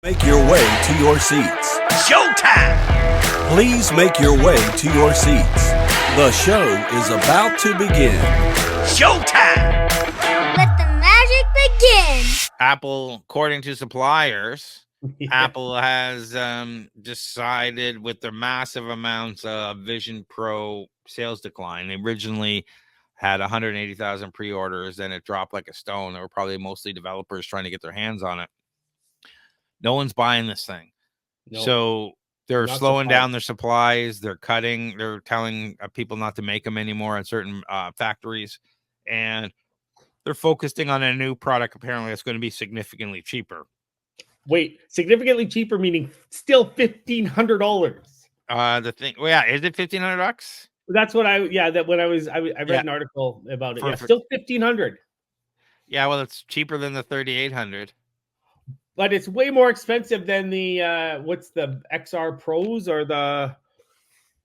Make your way to your seats. Showtime! Please make your way to your seats. The show is about to begin. Showtime! Let the magic begin. Apple, according to suppliers, Apple has decided with their massive amounts of Vision Pro sales decline. They originally had 180,000 pre-orders, then it dropped like a stone. They were probably mostly developers trying to get their hands on it. No one's buying this thing. Nope. So they're Not slowing surprised. down their supplies. They're cutting. They're telling people not to make them anymore in certain factories. And they're focusing on a new product. Apparently, it's going to be significantly cheaper. Wait, significantly cheaper meaning still $1,500. The thing, well, yeah, is it $1,500? That's what I read an article about it. Still $1,500. Yeah, well, it's cheaper than the 3,800. But it's way more expensive than the what's the XR Pros or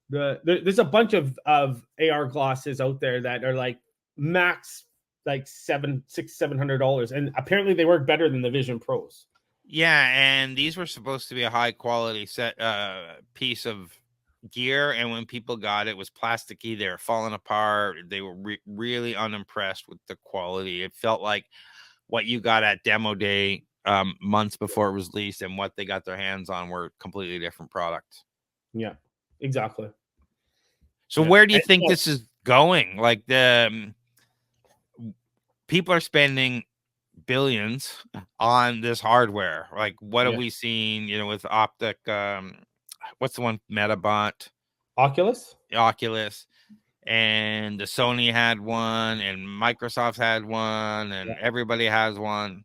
there's a bunch of AR glasses out there that are like max like $700, and apparently they work better than the Vision Pros. Yeah, and these were supposed to be a high quality set piece of gear, and when people got it, it was plasticky. They were falling apart. They were really unimpressed with the quality. It felt like what you got at demo day months before it was released and what they got their hands on were completely different products. Yeah, exactly. So where do you think this is going? Like the people are spending billions on this hardware. Like what have we seen, with optic, what's the one, Metabot? Oculus, and the Sony had one, and Microsoft had one, and everybody has one.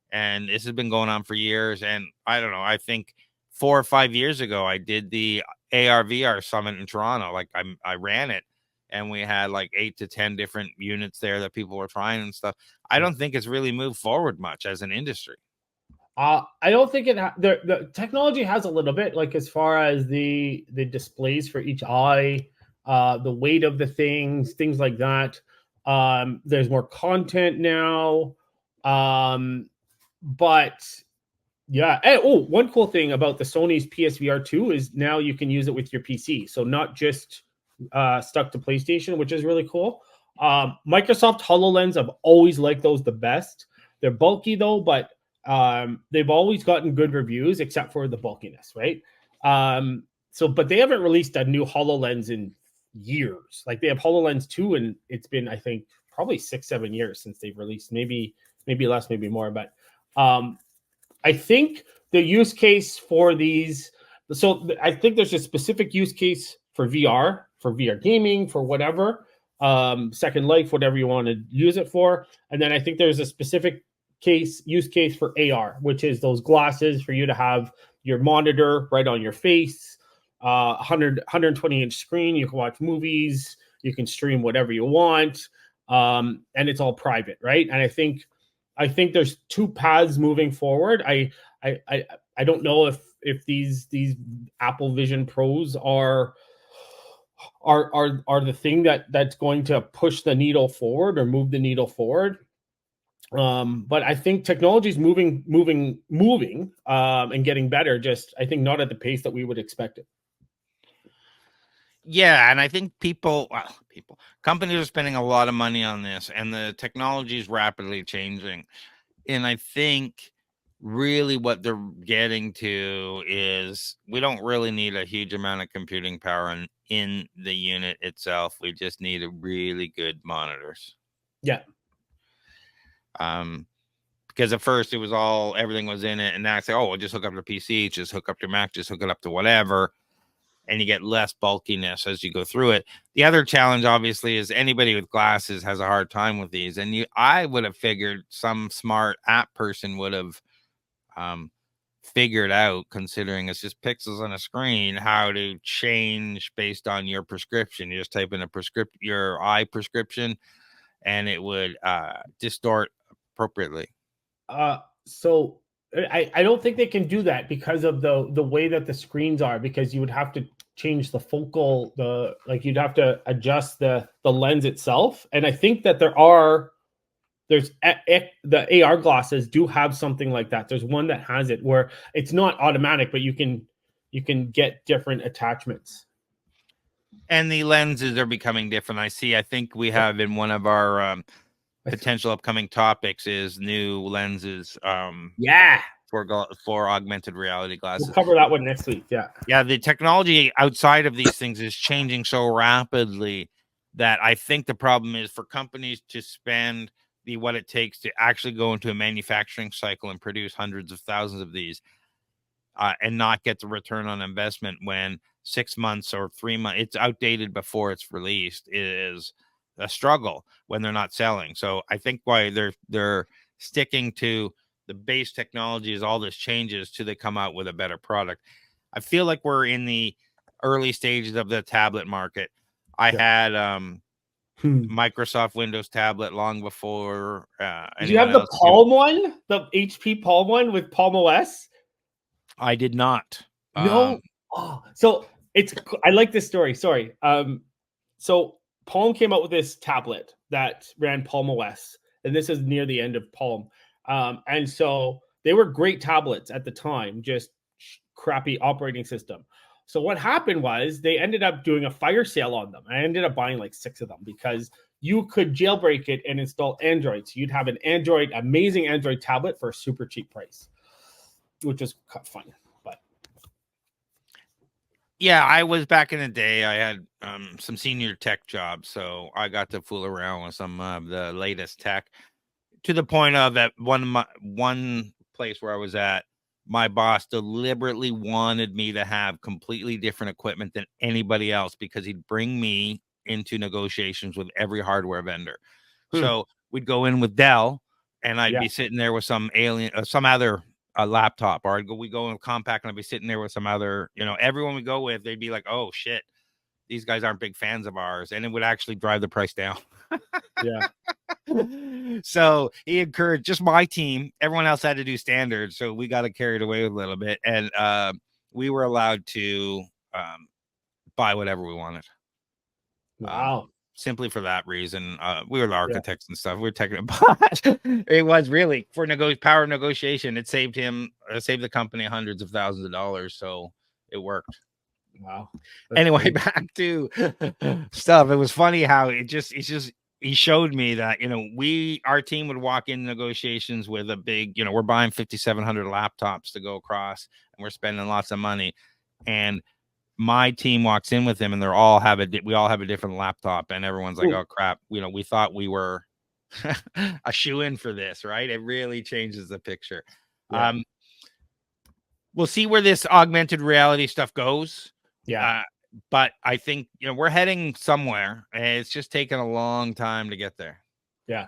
And this has been going on for years. And I don't know, I think 4 or 5 years ago, I did the AR VR summit in Toronto. Like I ran it, and we had like 8 to 10 different units there that people were trying and stuff. I don't think it's really moved forward much as an industry. I don't think the technology has a little bit, like as far as the displays for each eye, the weight of the things like that. There's more content now. But yeah. And, one cool thing about the Sony's PSVR 2 is now you can use it with your PC. So not just stuck to PlayStation, which is really cool. Microsoft HoloLens, I've always liked those the best. They're bulky though, but they've always gotten good reviews except for the bulkiness, right? But they haven't released a new HoloLens in years. Like they have HoloLens 2, and it's been, I think, probably 6-7 years since they've released, maybe less, maybe more. But I think the use case for these, so I think there's a specific use case for VR gaming, for whatever, Second Life, whatever you want to use it for. And then I think there's a specific use case for AR, which is those glasses for you to have your monitor right on your face, 120 inch screen. You can watch movies, you can stream whatever you want, and it's all private, right? And I think there's two paths moving forward. I don't know if these Apple Vision Pros are the thing that's going to push the needle forward or move the needle forward. But I think technology is moving, and getting better. Just I think not at the pace that we would expect it. Yeah, and I think companies are spending a lot of money on this, and the technology is rapidly changing. And I think really what they're getting to is we don't really need a huge amount of computing power in the unit itself. We just need a really good monitors. Yeah. Because at first it was everything was in it, and now I say, we'll just hook up to PC, just hook up to Mac, just hook it up to whatever. And you get less bulkiness as you go through it. The other challenge, obviously, is anybody with glasses has a hard time with these. And I would have figured some smart app person would have figured out, considering it's just pixels on a screen, how to change based on your prescription. You just type in your eye prescription, and it would distort appropriately. So I don't think they can do that because of the way that the screens are, because you would have to change the focal, you'd have to adjust the lens itself. And I think that there are there's the AR glasses do have something like that. There's one that has it where it's not automatic, but you can get different attachments. And the lenses are becoming different. I think we have in one of our potential upcoming topics is new lenses Yeah, for augmented reality glasses. we'll cover that one next week. Yeah, the technology outside of these things is changing so rapidly that I think the problem is for companies to spend what it takes to actually go into a manufacturing cycle and produce hundreds of thousands of these and not get the return on investment when 6 months or 3 months it's outdated before it's released is a struggle when they're not selling. So I think why they're sticking to the base technology as all this changes till they come out with a better product. I feel like we're in the early stages of the tablet market. I had Microsoft Windows tablet long before Did you have the Palm one, the HP Palm one with Palm OS? I did not. No. So I like this story. Sorry. So Palm came out with this tablet that ran Palm OS, and this is near the end of Palm. And so they were great tablets at the time, just crappy operating system. So what happened was they ended up doing a fire sale on them. I ended up buying like 6 of them because you could jailbreak it and install Android. So you'd have an amazing Android tablet for a super cheap price, which is kind of fun. But yeah, I was back in the day. I had some senior tech jobs, so I got to fool around with some of the latest tech to the point of that one place where I was at, my boss deliberately wanted me to have completely different equipment than anybody else because he'd bring me into negotiations with every hardware vendor. So we'd go in with Dell and I'd be sitting there with some other laptop, or we go in Compact and I'd be sitting there with some other, everyone we go with, they'd be like, oh shit, these guys aren't big fans of ours. And it would actually drive the price down. Yeah. So he encouraged just my team. Everyone else had to do standards. So we got carried away a little bit. And we were allowed to buy whatever we wanted. Wow. Simply for that reason. We were the architects and stuff. We were technical, but it was really for power of negotiation. It saved the company hundreds of thousands of dollars. So it worked. Wow. Anyway, funny. Back to stuff. It was funny how he showed me that, our team would walk in negotiations with a big, we're buying 5,700 laptops to go across and we're spending lots of money. And my team walks in with him and we all have a different laptop and everyone's like, oh crap. We thought we were a shoe-in for this, right? It really changes the picture. Yeah. We'll see where this augmented reality stuff goes. Yeah. But I think, we're heading somewhere and it's just taken a long time to get there. Yeah.